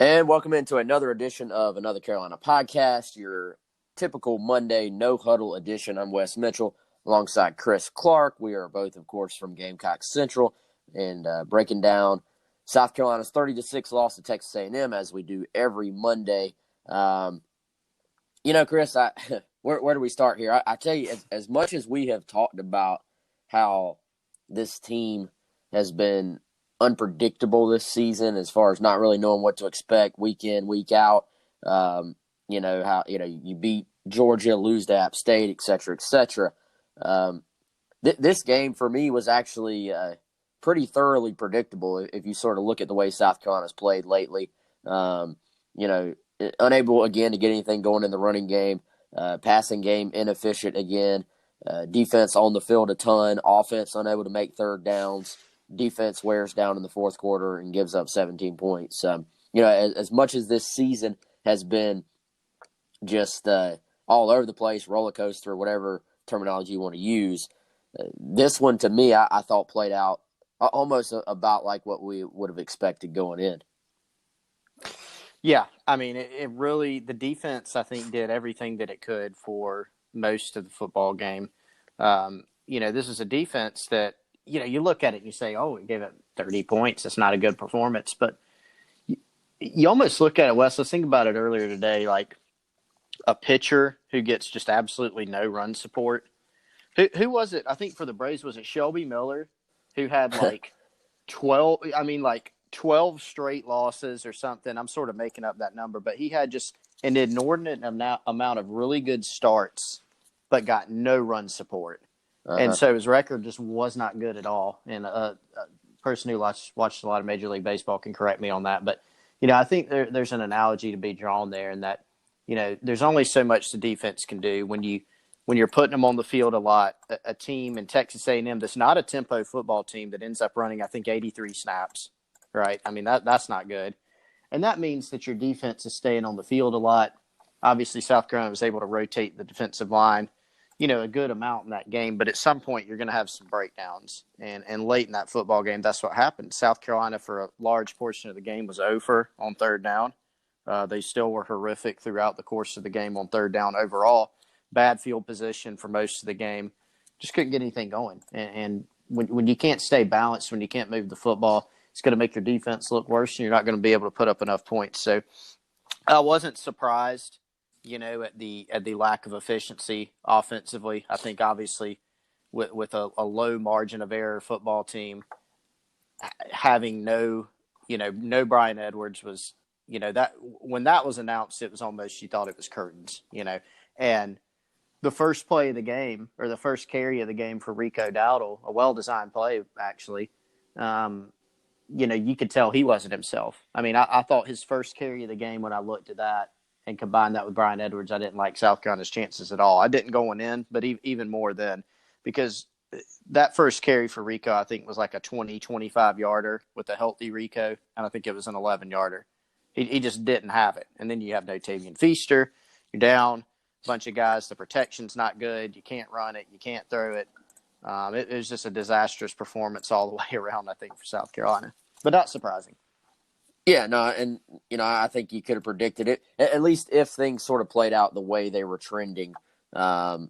And welcome into another edition of Another Carolina Podcast, your typical Monday no huddle edition. I'm Wes Mitchell alongside Chris Clark. We are both, of course, from Gamecock Central and breaking down South Carolina's 30-6 loss to Texas A&M as we do every Monday. Chris, where do we start here? I tell you, as much as we have talked about how this team has been unpredictable this season as far as not really knowing what to expect week in, week out. You beat Georgia, lose to App State, et cetera, et cetera. This game for me was actually pretty thoroughly predictable if you sort of look at the way South Carolina's played lately. Unable again to get anything going in the running game, passing game inefficient again, defense on the field a ton, offense unable to make third downs. Defense wears down in the fourth quarter and gives up 17 points. As much as this season has been just all over the place, roller coaster, whatever terminology you want to use, this one to me, I thought played out almost about like what we would have expected going in. Yeah, I mean, it really, the defense, I think, did everything that it could for most of the football game. This is a defense that, you look at it and you say, oh, it gave it 30 points. It's not a good performance. But you almost look at it, Wes, let's think about it earlier today, like a pitcher who gets just absolutely no run support. Who was it? I think for the Braves, was it Shelby Miller who had like 12 straight losses or something? I'm sort of making up that number, but he had just an inordinate amount of really good starts, but got no run support. And so his record just was not good at all. And a person who watched a lot of Major League Baseball can correct me on that. But, I think there's an analogy to be drawn there in that, there's only so much the defense can do when you're putting them on the field a lot. A team in Texas A&M that's not a tempo football team that ends up running, I think, 83 snaps, right? I mean, that's not good. And that means that your defense is staying on the field a lot. Obviously, South Carolina was able to rotate the defensive line, a good amount in that game. But at some point, you're going to have some breakdowns. And late in that football game, that's what happened. South Carolina, for a large portion of the game, was 0 on third down. They still were horrific throughout the course of the game on third down overall. Bad field position for most of the game. Just couldn't get anything going. And when you can't stay balanced, when you can't move the football, it's going to make your defense look worse, and you're not going to be able to put up enough points. So I wasn't surprised, at the lack of efficiency offensively. I think obviously with a low margin of error football team, having no Brian Edwards was, that when that was announced, it was almost, you thought it was curtains, and the first play of the game, or the first carry of the game for Rico Dowdle, a well-designed play actually, you could tell he wasn't himself. I mean, I thought his first carry of the game, when I looked at that and combined that with Brian Edwards, I didn't like South Carolina's chances at all. I didn't going in, but even more then, because that first carry for Rico, I think, was like a 20, 25-yarder with a healthy Rico, and I think it was an 11-yarder. He just didn't have it. And then you have Notavian Feaster. You're down a bunch of guys. The protection's not good. You can't run it. You can't throw it. It was just a disastrous performance all the way around, I think, for South Carolina. But not surprising. Yeah, no, and, I think you could have predicted it, at least if things sort of played out the way they were trending. You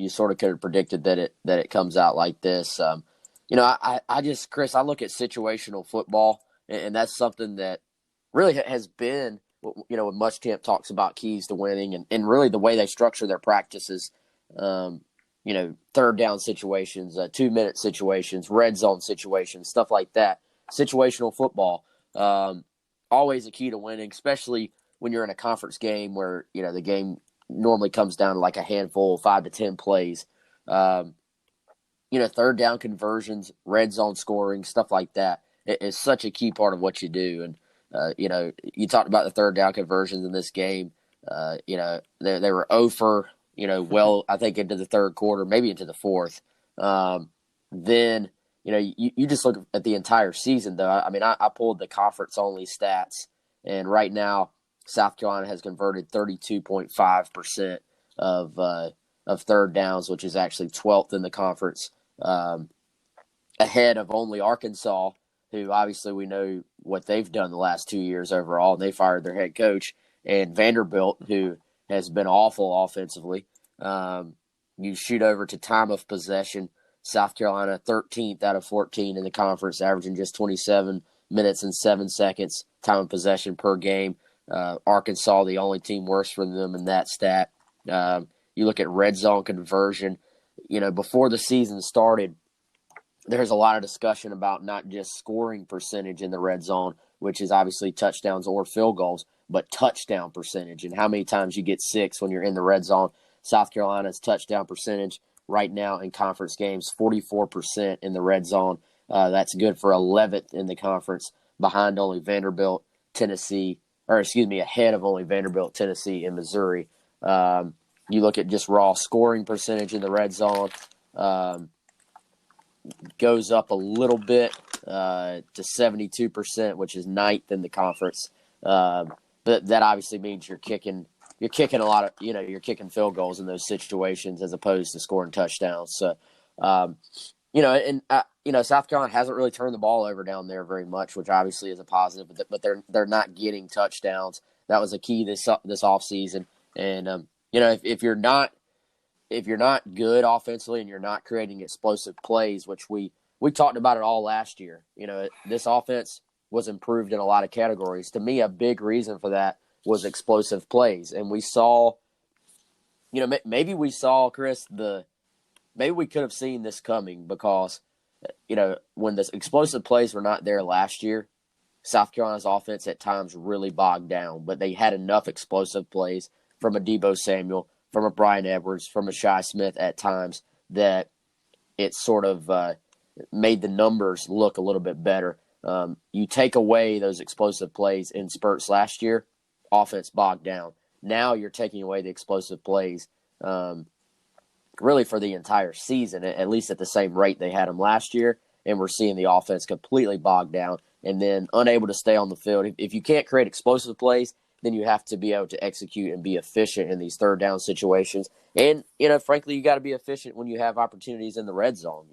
sort of could have predicted that it comes out like this. I just, Chris, I look at situational football, and that's something that really has been, when Muschamp talks about keys to winning and really the way they structure their practices, third down situations, 2-minute situations, red zone situations, stuff like that. Situational football, always a key to winning, especially when you're in a conference game where, the game normally comes down to like a handful, 5 to 10 plays. Third down conversions, red zone scoring, stuff like that is such a key part of what you do. And, you talked about the third down conversions in this game. They were 0 for, I think into the third quarter, maybe into the fourth. Then, you just look at the entire season, though. I mean, I pulled the conference-only stats, and right now South Carolina has converted 32.5% of third downs, which is actually 12th in the conference, ahead of only Arkansas, who obviously we know what they've done the last 2 years overall, and they fired their head coach, and Vanderbilt, who has been awful offensively. You shoot over to time of possession. South Carolina 13th out of 14 in the conference, averaging just 27 minutes and 7 seconds time of possession per game. Arkansas, the only team worse for them in that stat. You look at red zone conversion. Before the season started, there's a lot of discussion about not just scoring percentage in the red zone, which is obviously touchdowns or field goals, but touchdown percentage and how many times you get 6 when you're in the red zone. South Carolina's touchdown percentage right now in conference games, 44% in the red zone. That's good for 11th in the conference, behind only Vanderbilt, Tennessee, ahead of only Vanderbilt, Tennessee, and Missouri. You look at just raw scoring percentage in the red zone, goes up a little bit to 72%, which is 9th in the conference. But that obviously means you're kicking a lot of, you're kicking field goals in those situations as opposed to scoring touchdowns. So, South Carolina hasn't really turned the ball over down there very much, which obviously is a positive, but they're not getting touchdowns. That was a key this offseason. And, if you're not good offensively and you're not creating explosive plays, which we talked about it all last year, this offense was improved in a lot of categories. To me, a big reason for that was explosive plays. And we saw, maybe we saw, Chris, maybe we could have seen this coming because, when the explosive plays were not there last year, South Carolina's offense at times really bogged down, but they had enough explosive plays from a Deebo Samuel, from a Brian Edwards, from a Shi Smith at times that it sort of made the numbers look a little bit better. You take away those explosive plays in spurts last year, offense bogged down. Now you're taking away the explosive plays really for the entire season, at least at the same rate they had them last year, and we're seeing the offense completely bogged down and then unable to stay on the field. If you can't create explosive plays, then you have to be able to execute and be efficient in these third down situations. And, frankly, you got to be efficient when you have opportunities in the red zone.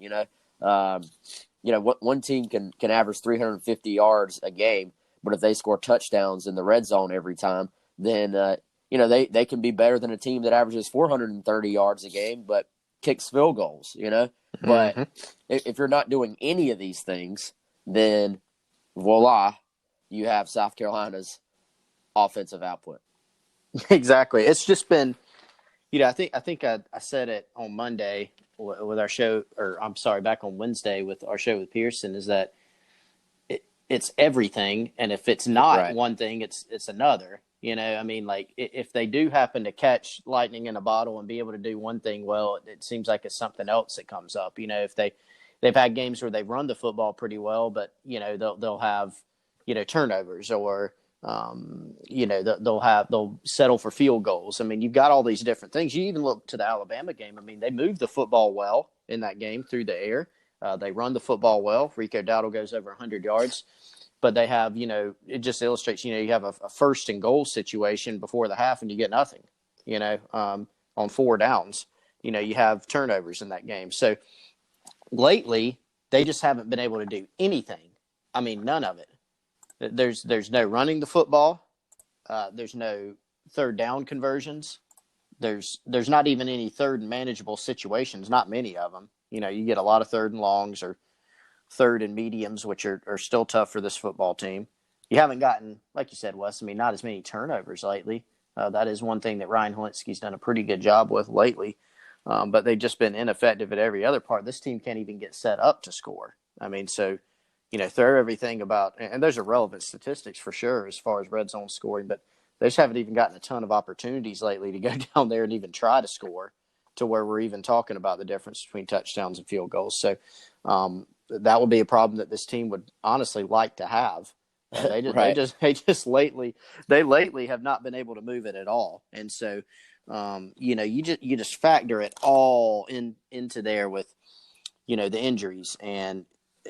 One team can average 350 yards a game, but if they score touchdowns in the red zone every time, then, they can be better than a team that averages 430 yards a game, but kicks field goals, But if you're not doing any of these things, then voila, you have South Carolina's offensive output. Exactly. It's just been, I think I said it on Monday with our show, back on Wednesday with our show with Pearson, is that it's everything. And if it's not one thing, it's another, if they do happen to catch lightning in a bottle and be able to do one thing well, it seems like it's something else that comes up. If they've had games where they've run the football pretty well, but, they'll have, turnovers or, they'll settle for field goals. You've got all these different things. You even look to the Alabama game. They moved the football well in that game through the air. They run the football well. Rico Dowdle goes over 100 yards, but they have, it just illustrates, you have a first and goal situation before the half and you get nothing, on 4 downs, you have turnovers in that game. So lately they just haven't been able to do anything. None of it. There's no running the football. There's no third down conversions. There's not even any third and manageable situations, not many of them. You get a lot of third and longs or third and mediums, which are still tough for this football team. You haven't gotten, like you said, Wes, not as many turnovers lately. That is one thing that Ryan Holinsky's done a pretty good job with lately. But they've just been ineffective at every other part. This team can't even get set up to score. So throw everything about, and those are relevant statistics for sure as far as red zone scoring, but they just haven't even gotten a ton of opportunities lately to go down there and even try to score to where we're even talking about the difference between touchdowns and field goals. So that would be a problem that this team would honestly like to have. They lately have not been able to move it at all. And so, you just factor it all into there with, the injuries. And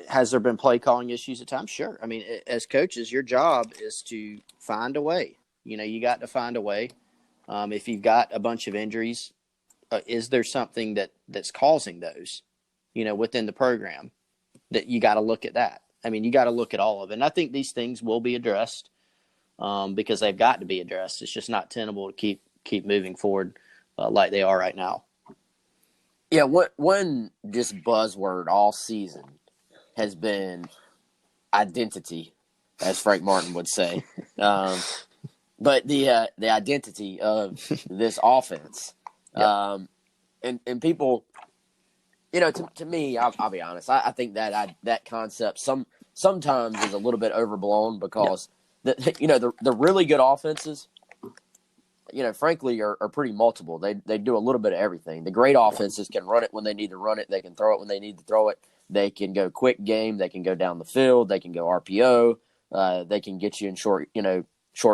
has there been play calling issues at times? Sure. As coaches, your job is to find a way. You got to find a way. If you've got a bunch of injuries, is there something that's causing those, within the program that you got to look at that? I mean, you got to look at all of it. And I think these things will be addressed because they've got to be addressed. It's just not tenable to keep moving forward like they are right now. Yeah, one just buzzword all season has been identity, as Frank Martin would say. But the identity of this offense, Yep. and people, to me, I'll be honest, I think that concept sometimes is a little bit overblown Yep. because the really good offenses, frankly, are pretty multiple. They do a little bit of everything. The great offenses can run it when they need to run it. They can throw it when they need to throw it. They can go quick game. They can go down the field. They can go RPO. They can get you in short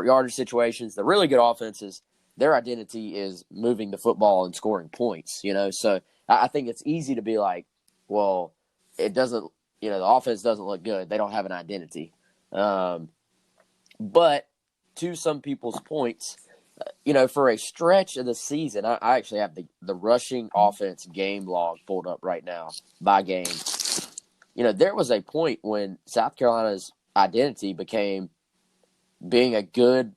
yardage situations. The really good offenses, their identity is moving the football and scoring points. So I think it's easy to be like, well, it doesn't. The offense doesn't look good. They don't have an identity. But to some people's points, for a stretch of the season, I actually have the rushing offense game log pulled up right now by game. There was a point when South Carolina's identity became being a good,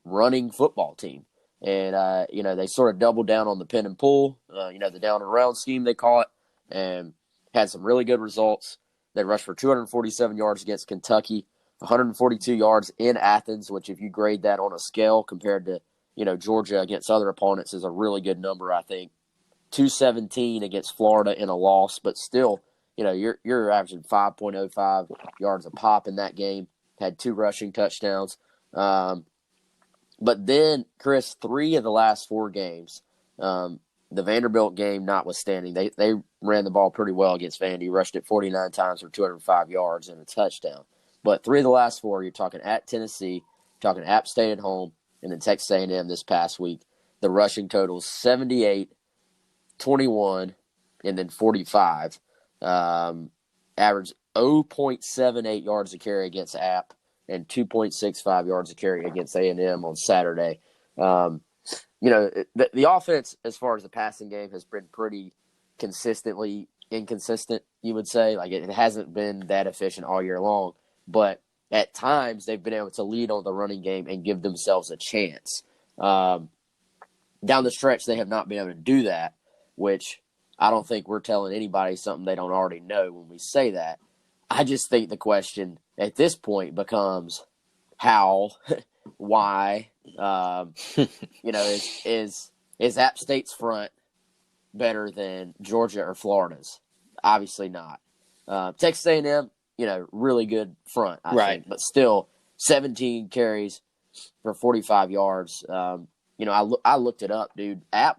running football team. And, they sort of doubled down on the pin and pull, the down and around scheme, they call it, and had some really good results. They rushed for 247 yards against Kentucky, 142 yards in Athens, which if you grade that on a scale compared to, Georgia against other opponents is a really good number, I think. 217 against Florida in a loss, but still, you're averaging 5.05 yards a pop in that game. Had 2 rushing touchdowns. But then, Chris, 3 of the last 4 games, the Vanderbilt game notwithstanding, they ran the ball pretty well against Vandy, rushed it 49 times for 205 yards and a touchdown. But 3 of the last 4, you're talking at Tennessee, talking App State at home, and then Texas A&M this past week. The rushing totals 78, 21, and then 45. Average 0.78 yards a carry against App and 2.65 yards a carry against A&M on Saturday. The offense, as far as the passing game, has been pretty consistently inconsistent, you would say. Like, it hasn't been that efficient all year long. But at times, they've been able to lead on the running game and give themselves a chance. Down the stretch, they have not been able to do that, which I don't think we're telling anybody something they don't already know when we say that. I just think the question at this point becomes how, why, is App State's front better than Georgia or Florida's? Obviously not. Texas A&M, really good front, I think, but still 17 carries for 45 yards. I looked it up, dude. A&M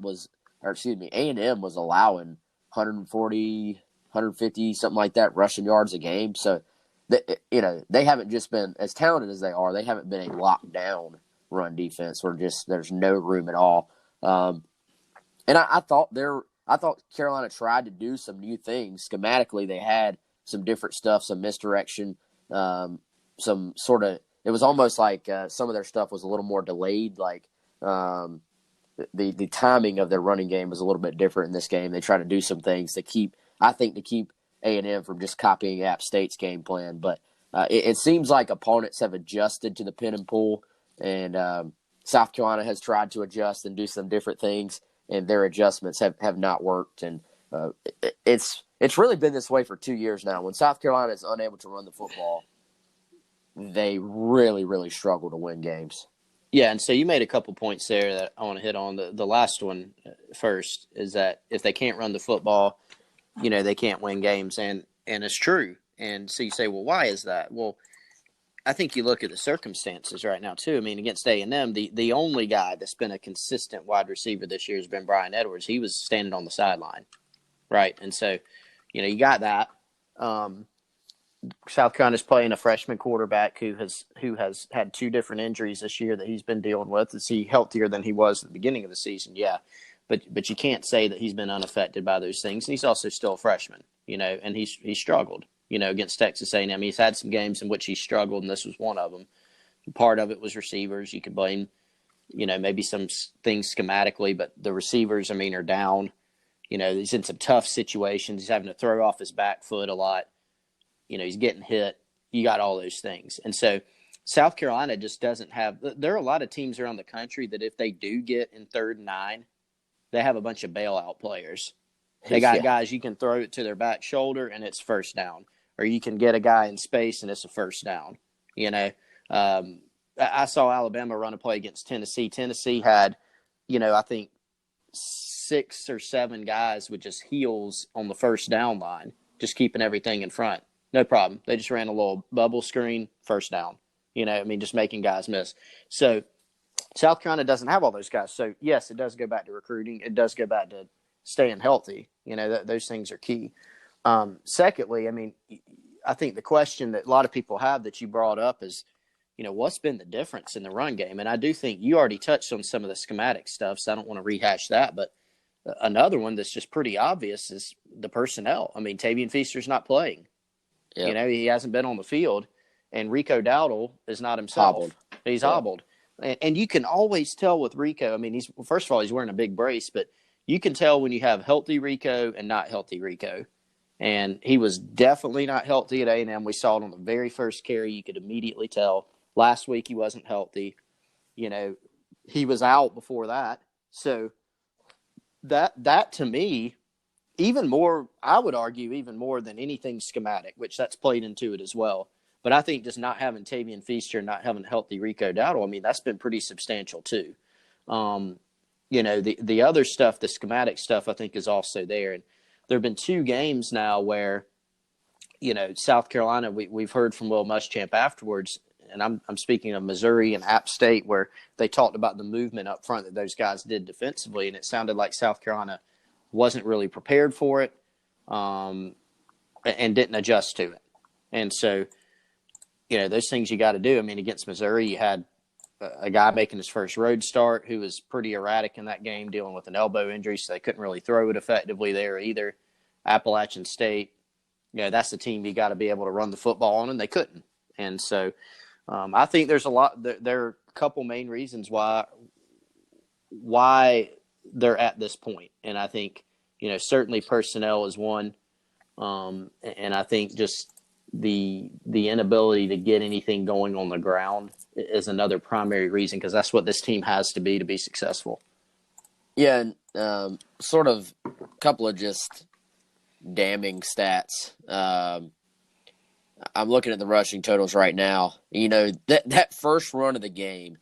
was allowing 140, 150, something like that, rushing yards a game. So, they haven't just been, as talented as they are, they haven't been a lockdown run defense where there's no room at all. And I thought Carolina tried to do some new things. Schematically, they had some different stuff, some misdirection, some sort of – it was almost like some of their stuff was a little more delayed. Like the timing of their running game was a little bit different in this game. They tried to do some things to keep A&M from just copying App State's game plan. But it seems like opponents have adjusted to the pin and pull, and South Carolina has tried to adjust and do some different things, and their adjustments have not worked. And it's really been this way for 2 years now. When South Carolina is unable to run the football, they really, really struggle to win games. Yeah, and so you made a couple points there that I want to hit on. The last one first is that if they can't run the football, they can't win games, and it's true. And so you say, well, why is that? Well, I think you look at the circumstances right now too. I mean, against A&M, the only guy that's been a consistent wide receiver this year has been Brian Edwards. He was standing on the sideline, right? And so, you got that. South Carolina's playing a freshman quarterback who has had 2 different injuries this year that he's been dealing with. Is he healthier than he was at the beginning of the season? Yeah. But you can't say that he's been unaffected by those things. And he's also still a freshman, and he's struggled, against Texas A&M. He's had some games in which he struggled, and this was one of them. Part of it was receivers. You could blame, maybe some things schematically, but the receivers, are down. He's in some tough situations. He's having to throw off his back foot a lot. he's getting hit. You got all those things. And so South Carolina just doesn't have – there are a lot of teams around the country that if they do get in 3rd and 9, they have a bunch of bailout players. They got guys you can throw it to their back shoulder and it's first down. Or you can get a guy in space and it's a first down. I saw Alabama run a play against Tennessee. Tennessee had, I think 6 or 7 guys with just heels on the first down line, just keeping everything in front. No problem. They just ran a little bubble screen, first down. Just making guys miss. So South Carolina doesn't have all those guys. So, yes, it does go back to recruiting. It does go back to staying healthy. Those things are key. Secondly, I think the question that a lot of people have that you brought up is, what's been the difference in the run game? And I do think you already touched on some of the schematic stuff, so I don't want to rehash that. But another one that's just pretty obvious is the personnel. Tavian Feaster's not playing. Yep. He hasn't been on the field. And Rico Dowdle is not himself. Hobbled. He's hobbled. And you can always tell with Rico. First of all, he's wearing a big brace, but you can tell when you have healthy Rico and not healthy Rico. And he was definitely not healthy at A&M. We saw it on the very first carry. You could immediately tell. Last week he wasn't healthy. He was out before that. So that to me, even more, I would argue even more than anything schematic, which that's played into it as well. But I think just not having Tavian Feaster, not having healthy Rico Dowdle, that's been pretty substantial too. The other stuff, the schematic stuff, I think is also there. And there have been 2 games now where, South Carolina, we've heard from Will Muschamp afterwards, and I'm speaking of Missouri and App State, where they talked about the movement up front that those guys did defensively, and it sounded like South Carolina wasn't really prepared for it and didn't adjust to it. And so, those things you got to do. Against Missouri, you had a guy making his first road start who was pretty erratic in that game, dealing with an elbow injury, so they couldn't really throw it effectively there either. Appalachian State, that's the team you got to be able to run the football on, and they couldn't. And so I think there's a lot. There are a couple main reasons why they're at this point, and I think certainly personnel is one, and I think just the inability to get anything going on the ground is another primary reason, because that's what this team has to be successful. Yeah, and sort of a couple of just damning stats. I'm looking at the rushing totals right now. That first run of the game,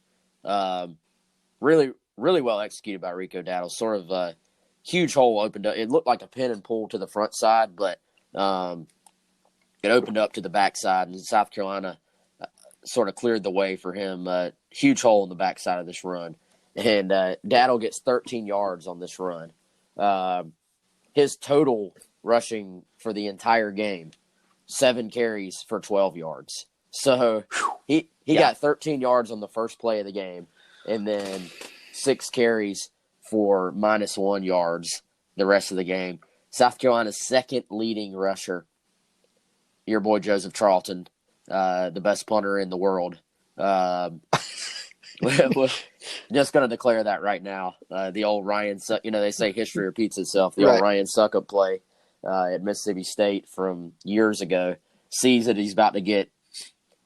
really, really well executed by Rico Dowdle. Sort of a huge hole opened up. It looked like a pin and pull to the front side, but it opened up to the backside, and South Carolina sort of cleared the way for him. Huge hole in the backside of this run. And Dowdle gets 13 yards on this run. His total rushing for the entire game, 7 carries for 12 yards. So he got 13 yards on the first play of the game, and then 6 carries for -1 yards the rest of the game. South Carolina's second leading rusher, your boy Joseph Charlton, the best punter in the world. We're just going to declare that right now. The old Ryan, they say history repeats itself. The old Ryan Suckup play at Mississippi State from years ago sees that he's about to get.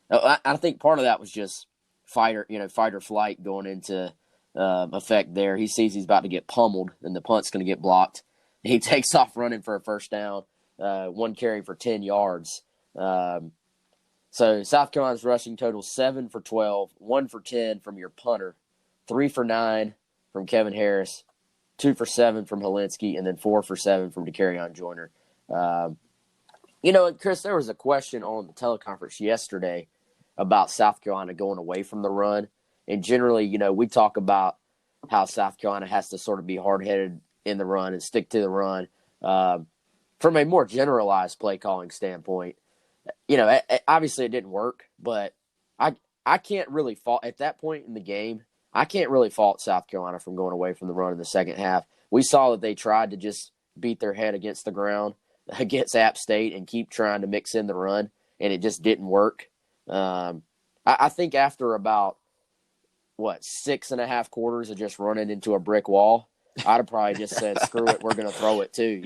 I think part of that was just fight or flight going into effect there. He sees he's about to get pummeled, and the punt's going to get blocked. He takes off running for a first down, 1 carry for 10 yards. So South Carolina's rushing total 7 for 12, 1 for 10 from your punter, 3 for 9 from Kevin Harris, 2 for 7 from Helinski, and then 4 for 7 from DeCarrion Joyner. Chris, there was a question on the teleconference yesterday about South Carolina going away from the run. And generally, we talk about how South Carolina has to sort of be hard-headed in the run and stick to the run. From a more generalized play calling standpoint, obviously it didn't work, but I can't really fault at that point in the game. I can't really fault South Carolina from going away from the run in the second half. We saw that they tried to just beat their head against the ground against App State and keep trying to mix in the run, and it just didn't work. I think after about 6.5 quarters of just running into a brick wall, I'd have probably just said, screw it, we're going to throw it too.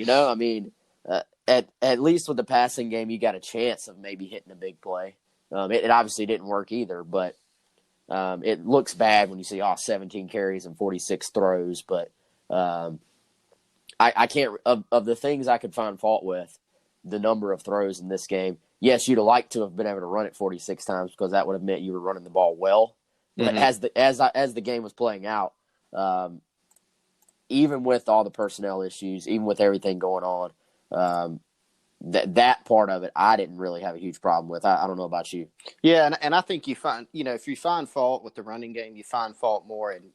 at least with the passing game, you got a chance of maybe hitting a big play. It obviously didn't work either, but it looks bad when you see 17 carries and 46 throws. But I can't of the things I could find fault with, the number of throws in this game. Yes, you'd have liked to have been able to run it 46 times because that would have meant you were running the ball well. But as the game was playing out, even with all the personnel issues, even with everything going on, that part of it, I didn't really have a huge problem with. I don't know about you. Yeah, and I think you find, if you find fault with the running game, you find fault more in,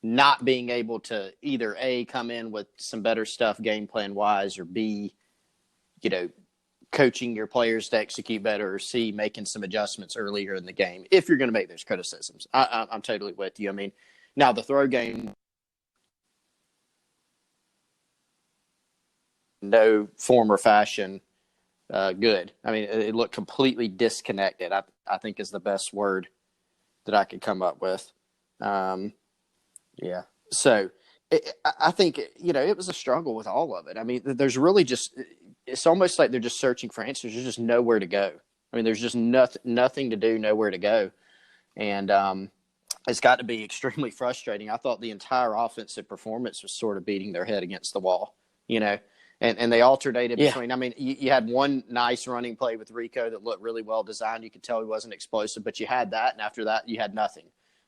not being able to either A, come in with some better stuff game plan wise, or B, coaching your players to execute better, or C, making some adjustments earlier in the game if you're going to make those criticisms. I'm totally with you. I mean, now the throw game, no form or fashion good. I mean, it looked completely disconnected, I think is the best word that I could come up with. Yeah. So I think, it was a struggle with all of it. I mean, there's really it's almost like they're just searching for answers. There's just nowhere to go. I mean, there's just nothing to do, nowhere to go. And it's got to be extremely frustrating. I thought the entire offensive performance was sort of beating their head against the wall, and they alternated between, I mean, you had one nice running play with Rico that looked really well designed. You could tell he wasn't explosive, but you had that. And after that, you had nothing.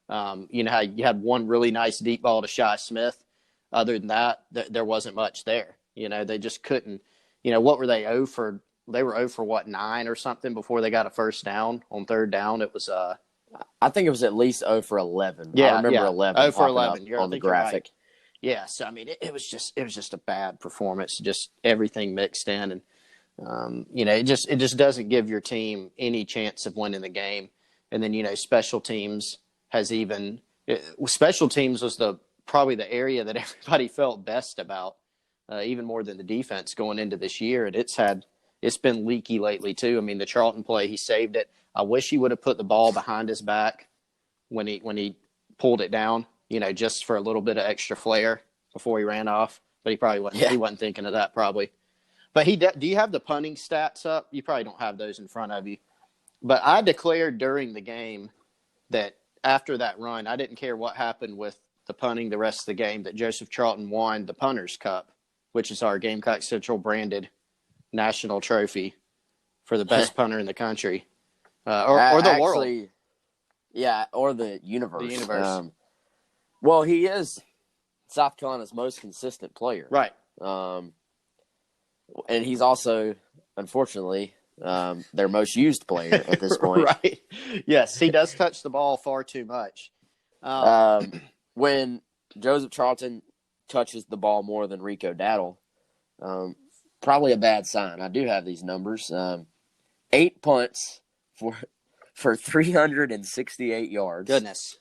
You know how you had one really nice deep ball to Shi Smith. Other than that, there wasn't much there. They just couldn't. What were they? They were 0 for what, 9 or something before they got a first down on third down. It was I think it was at least 0 for 11. Yeah, I remember 11. 0 for 11 on the graphic. Right. Yeah, so I mean, it was just a bad performance, just everything mixed in, and it just doesn't give your team any chance of winning the game. And then special teams special teams was probably the area that everybody felt best about, even more than the defense going into this year. And it's been leaky lately too. I mean, the Charlton play, he saved it. I wish he would have put the ball behind his back when he pulled it down, just for a little bit of extra flair before he ran off. But he probably wasn't. Yeah. He wasn't thinking of that probably. But do you have the punting stats up? You probably don't have those in front of you. But I declared during the game that after that run, I didn't care what happened with the punting the rest of the game, that Joseph Charlton won the Punters Cup, which is our Gamecock Central branded national trophy for the best punter in the country, or the world. Yeah, or the universe. The universe. Well, he is South Carolina's most consistent player. Right. And he's also, unfortunately, their most used player at this point. Right. Yes, he does touch the ball far too much. When Joseph Charlton touches the ball more than Rico Daddle, probably a bad sign. I do have these numbers. 8 punts for 368 yards. Goodness.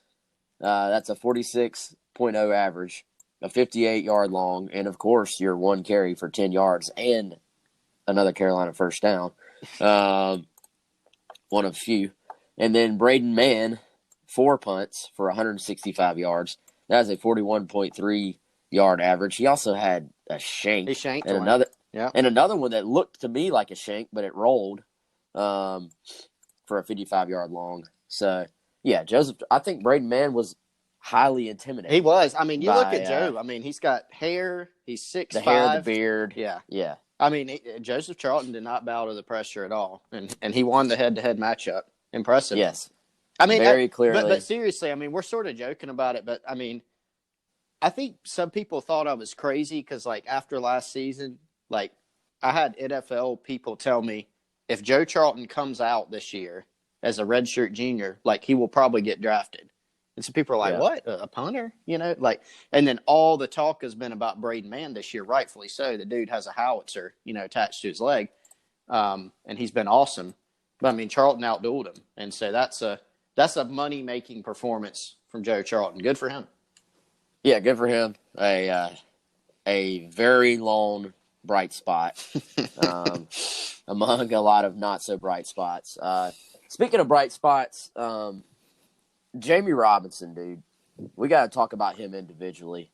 That's a 46.0 average, a 58-yard long, and, of course, your one carry for 10 yards and another Carolina first down. One of few. And then Braden Mann, 4 punts for 165 yards. That was a 41.3-yard average. He also had a shank. He shanked and one. another one that looked to me like a shank, but it rolled for a 55-yard long. So, yeah, I think Braden Mann was highly intimidating. He was. I mean, you look at Joe. I mean, he's got hair. He's 6'5". The hair, the beard. Yeah. I mean, Joseph Charlton did not bow to the pressure at all, and he won the head-to-head matchup. Impressive. Yes. I mean, very clearly. But seriously, I mean, we're sort of joking about it, but I mean, I think some people thought I was crazy because, like, after last season, like, I had NFL people tell me if Joe Charlton comes out this year as a redshirt junior, like, he will probably get drafted. And so people are like, what? A punter? And then all the talk has been about Braden Mann this year, rightfully so. The dude has a howitzer, attached to his leg. And he's been awesome. But, I mean, Charlton outdueled him. And so that's a money-making performance from Joe Charlton. Good for him. Yeah, good for him. A very lone bright spot among a lot of not-so-bright spots. Speaking of bright spots, Jamie Robinson, dude, we got to talk about him individually.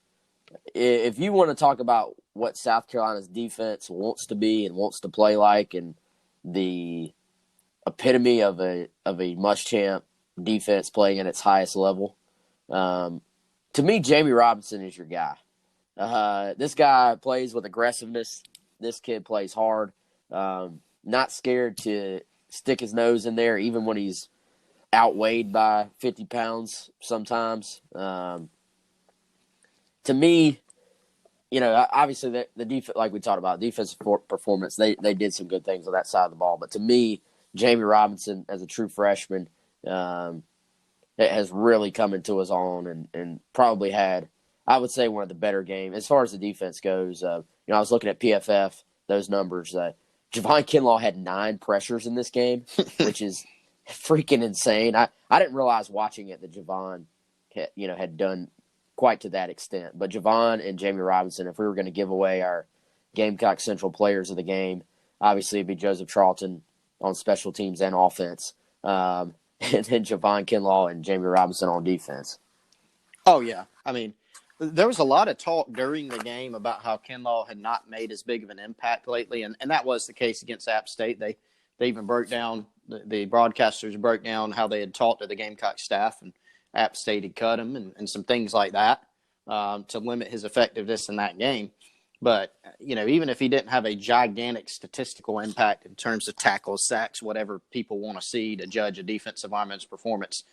If you want to talk about what South Carolina's defense wants to be and wants to play like, and the epitome of a Muschamp defense playing at its highest level. To me, Jamie Robinson is your guy. This guy plays with aggressiveness. This kid plays hard. Not scared to stick his nose in there, even when he's outweighed by 50 pounds sometimes. To me, obviously the defense, like we talked about, defensive performance, they did some good things on that side of the ball. But to me, Jamie Robinson, as a true freshman, has really come into his own and probably had, I would say, one of the better games as far as the defense goes. I was looking at PFF, those numbers. Javon Kinlaw had 9 pressures in this game, which is freaking insane. I didn't realize watching it that Javon had done quite to that extent. But Javon and Jamie Robinson, if we were going to give away our Gamecock Central players of the game, obviously it'd be Joseph Charlton on special teams and offense, and then Javon Kinlaw and Jamie Robinson on defense. Oh, yeah. I mean, there was a lot of talk during the game about how Kinlaw had not made as big of an impact lately, and that was the case against App State. They even broke down, the broadcasters broke down how they had talked to the Gamecock staff, and App State had cut him and some things like that to limit his effectiveness in that game. But, even if he didn't have a gigantic statistical impact in terms of tackles, sacks, whatever people want to see to judge a defensive lineman's performance,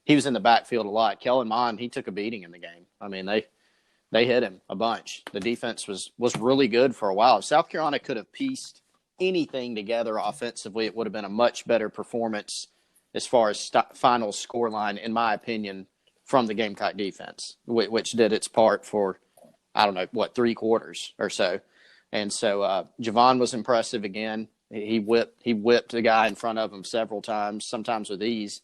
he was in the backfield a lot. Kellen Mond, he took a beating in the game. I mean, they hit him a bunch. The defense was really good for a while. If South Carolina could have pieced anything together offensively, it would have been a much better performance as far as final scoreline, in my opinion, from the Gamecock defense, which did its part for, 3 quarters or so. And so Javon was impressive again. He whipped the guy in front of him several times, sometimes with ease.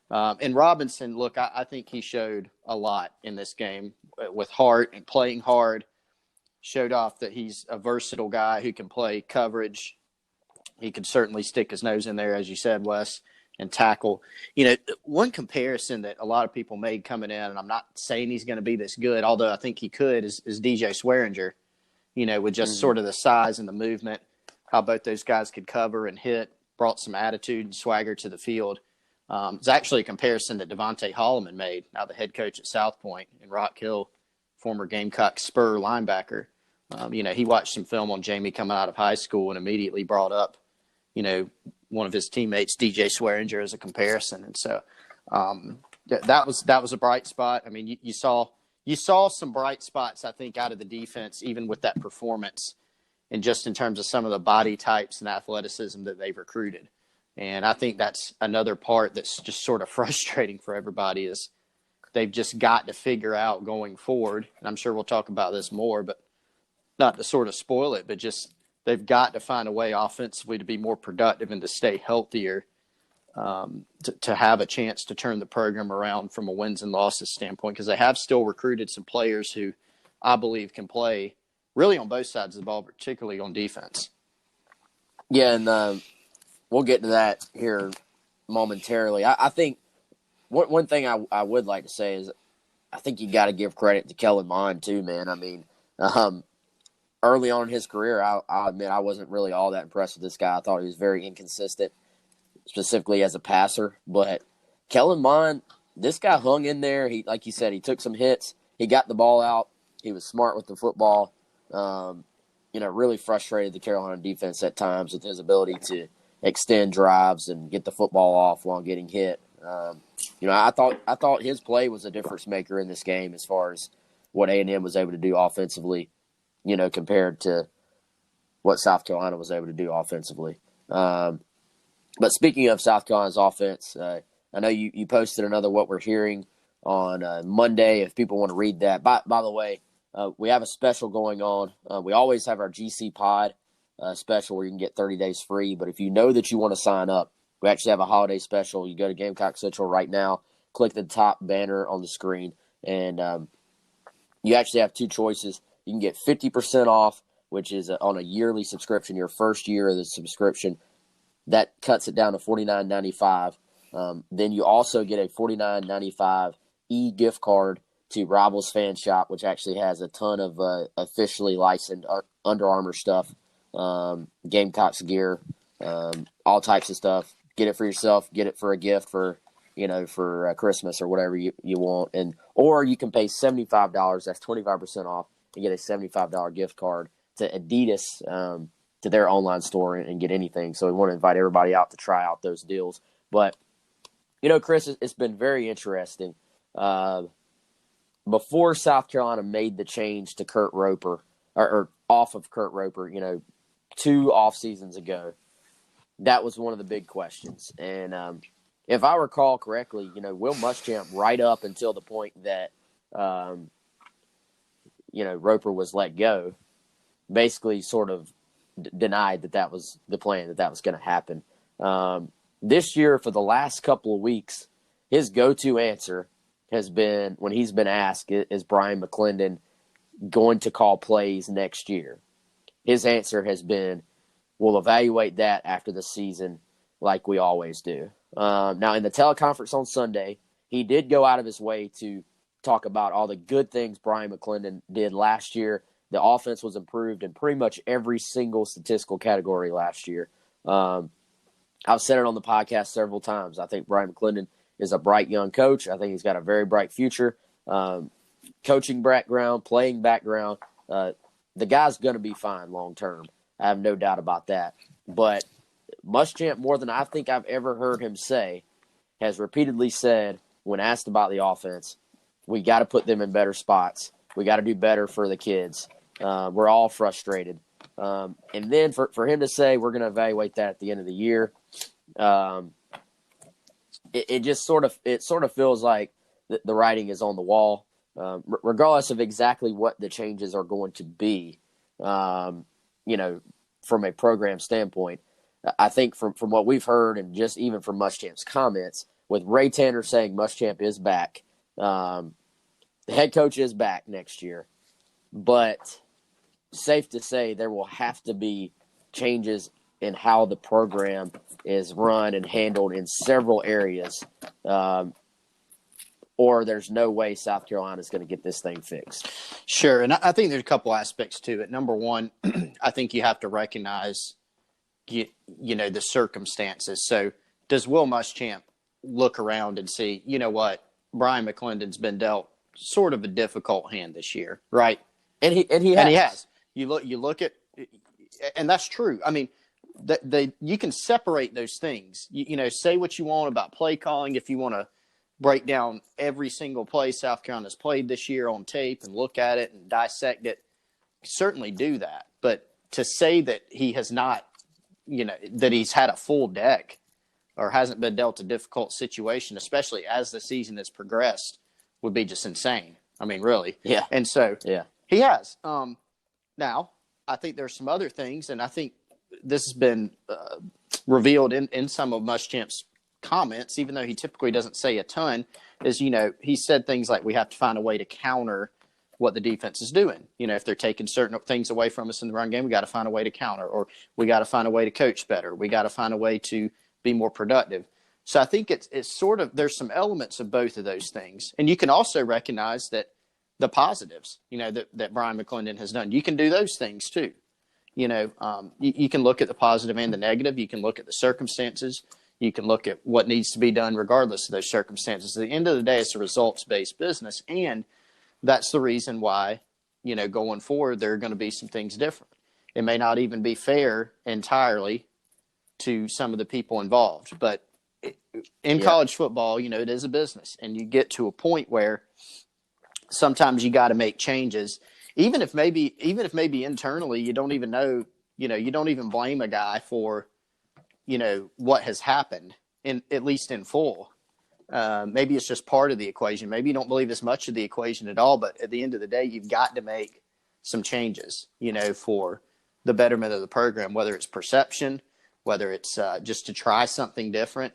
And Robinson, look, I think he showed a lot in this game with heart and playing hard. Showed off that he's a versatile guy who can play coverage. He could certainly stick his nose in there, as you said, Wes, and tackle. One comparison that a lot of people made coming in, and I'm not saying he's going to be this good, although I think he could, is DJ Swearinger, with just sort of the size and the movement, how both those guys could cover and hit, brought some attitude and swagger to the field. It's actually a comparison that Devontae Holloman made, now the head coach at South Point in Rock Hill, former Gamecock Spur linebacker. He watched some film on Jamie coming out of high school and immediately brought up, one of his teammates, DJ Swearinger, as a comparison. And so that was a bright spot. I mean, you saw some bright spots, I think, out of the defense, even with that performance, and just in terms of some of the body types and athleticism that they've recruited. And I think that's another part that's just sort of frustrating for everybody, is they've just got to figure out going forward. And I'm sure we'll talk about this more, but not to sort of spoil it, but just they've got to find a way offensively to be more productive and to stay healthier, to have a chance to turn the program around from a wins and losses standpoint, because they have still recruited some players who I believe can play really on both sides of the ball, particularly on defense. Yeah, and we'll get to that here momentarily. I think one thing I would like to say is I think you got to give credit to Kellen Mond too, man. I mean, early on in his career, I'll admit I wasn't really all that impressed with this guy. I thought he was very inconsistent, specifically as a passer. But Kellen Mond, this guy hung in there. He, like you said, he took some hits. He got the ball out. He was smart with the football. Really frustrated the Carolina defense at times with his ability to extend drives and get the football off while getting hit. I thought his play was a difference maker in this game as far as what A&M was able to do offensively, compared to what South Carolina was able to do offensively. But speaking of South Carolina's offense, I know you posted another What We're Hearing on Monday. If people want to read that. By the way, we have a special going on. We always have our GC Pod special where you can get 30 days free. But if you know that you want to sign up, we actually have a holiday special. You go to Gamecock Central right now, click the top banner on the screen, and you actually have 2 choices. You can get 50% off, which is on a yearly subscription, your first year of the subscription. That cuts it down to $49.95. Then you also get a $49.95 e-gift card to Rivals Fan Shop, which actually has a ton of officially licensed Under Armour stuff, Gamecocks gear, all types of stuff. Get it for yourself. Get it for a gift for Christmas or whatever you want, or you can pay $75. That's 25% off, and get a $75 gift card to Adidas, to their online store, and get anything. So we want to invite everybody out to try out those deals. But Chris, it's been very interesting. Before South Carolina made the change to Kurt Roper, or off of Kurt Roper, 2 off seasons ago, that was one of the big questions. And if I recall correctly, Will Muschamp, right up until the point that Roper was let go, basically sort of denied that was the plan, that was going to happen. This year, for the last couple of weeks, his go-to answer has been, when he's been asked, is Brian McClendon going to call plays next year? His answer has been, we'll evaluate that after the season like we always do. Now, in the teleconference on Sunday, he did go out of his way to talk about all the good things Brian McClendon did last year. The offense was improved in pretty much every single statistical category last year. I've said it on the podcast several times. I think Brian McClendon is a bright young coach. I think he's got a very bright future. Coaching background, playing background. The guy's going to be fine long term. I have no doubt about that. But Muschamp, more than I think I've ever heard him say, has repeatedly said, when asked about the offense, we got to put them in better spots. We got to do better for the kids. We're all frustrated. And then for him to say we're going to evaluate that at the end of the year, it just sort of feels like the writing is on the wall, regardless of exactly what the changes are going to be. From a program standpoint, I think from what we've heard, and just even from Muschamp's comments, with Ray Tanner saying Muschamp is back, the head coach is back next year, but safe to say there will have to be changes in how the program is run and handled in several areas, or there's no way South Carolina is going to get this thing fixed. Sure, and I think there's a couple aspects to it. Number one, I think you have to recognize, the circumstances. So does Will Muschamp look around and see, what, Brian McClendon's been dealt sort of a difficult hand this year, right? And he has. You look at, and that's true. I mean, you can separate those things. Say what you want about play calling. If you want to break down every single play South Carolina's played this year on tape and look at it and dissect it, certainly do that. But to say that he has not, that he's had a full deck or hasn't been dealt a difficult situation, especially as the season has progressed, would be just insane. I mean, really. Yeah. And so yeah, he has. Now, I think there's some other things, and I think this has been revealed in some of Muschamp's comments, even though he typically doesn't say a ton, is, he said things like we have to find a way to counter what the defense is doing. If they're taking certain things away from us in the run game, we got to find a way to counter, or we got to find a way to coach better. We got to find a way to be more productive. So I think it's sort of, there's some elements of both of those things. And you can also recognize that the positives, that Brian McClendon has done, you can do those things too. You can look at the positive and the negative. You can look at the circumstances. You can look at what needs to be done regardless of those circumstances. At the end of the day, it's a results-based business. And that's the reason why, going forward, there are going to be some things different. It may not even be fair entirely to some of the people involved. But in college football, it is a business. And you get to a point where sometimes you got to make changes, even if maybe internally you don't even know, you don't even blame a guy for, what has happened, at least in full. Maybe it's just part of the equation. Maybe you don't believe as much of the equation at all, but at the end of the day, you've got to make some changes, for the betterment of the program, whether it's perception, whether it's just to try something different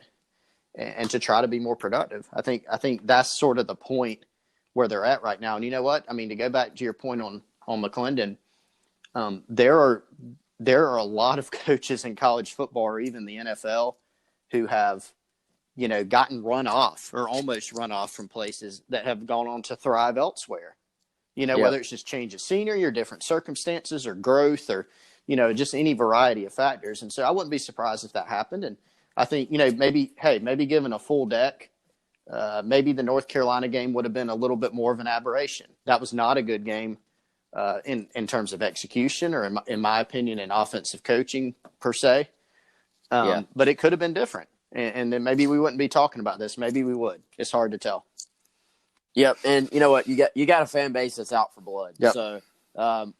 and to try to be more productive. I think that's sort of the point where they're at right now. And you know what? I mean, to go back to your point on McClendon, there are a lot of coaches in college football or even the NFL who have gotten run off or almost run off from places that have gone on to thrive elsewhere. Whether it's just change of scenery or different circumstances or growth or, just any variety of factors. And so I wouldn't be surprised if that happened. And I think, maybe given a full deck, maybe the North Carolina game would have been a little bit more of an aberration. That was not a good game in terms of execution or, in my opinion, in offensive coaching per se. But it could have been different. And then maybe we wouldn't be talking about this. Maybe we would. It's hard to tell. Yep, and you know what? You got a fan base that's out for blood. Yep. So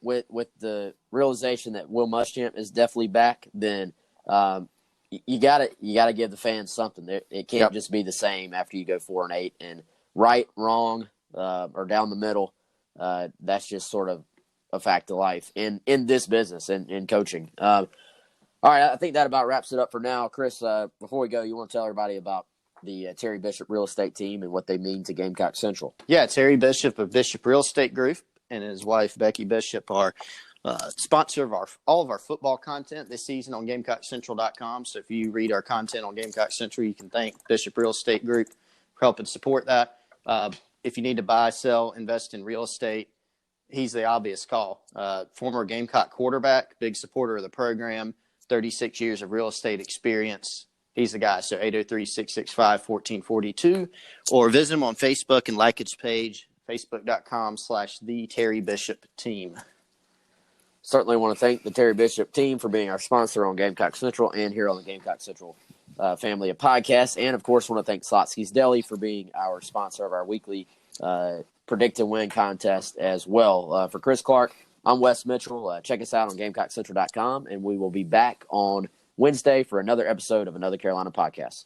with the realization that Will Muschamp is definitely back, then you gotta give the fans something. It can't just be the same after you go 4-8 and right, wrong, or down the middle. That's just sort of a fact of life in this business and in coaching. All right, I think that about wraps it up for now. Chris, before we go, you want to tell everybody about the Terry Bishop Real Estate team and what they mean to Gamecock Central? Yeah, Terry Bishop of Bishop Real Estate Group and his wife, Becky Bishop, are sponsor of all of our football content this season on GamecockCentral.com. So if you read our content on Gamecock Central, you can thank Bishop Real Estate Group for helping support that. If you need to buy, sell, invest in real estate, he's the obvious call. Former Gamecock quarterback, big supporter of the program, 36 years of real estate experience. He's the guy. So 803-665-1442, or visit him on Facebook and like his page, facebook.com/the Terry Bishop team. Certainly want to thank the Terry Bishop team for being our sponsor on Gamecock Central and here on the Gamecock Central family of podcasts. And, of course, want to thank Slotsky's Deli for being our sponsor of our weekly Predict and Win contest as well. For Chris Clark, I'm Wes Mitchell. Check us out on GamecockCentral.com, and we will be back on Wednesday for another episode of Another Carolina Podcast.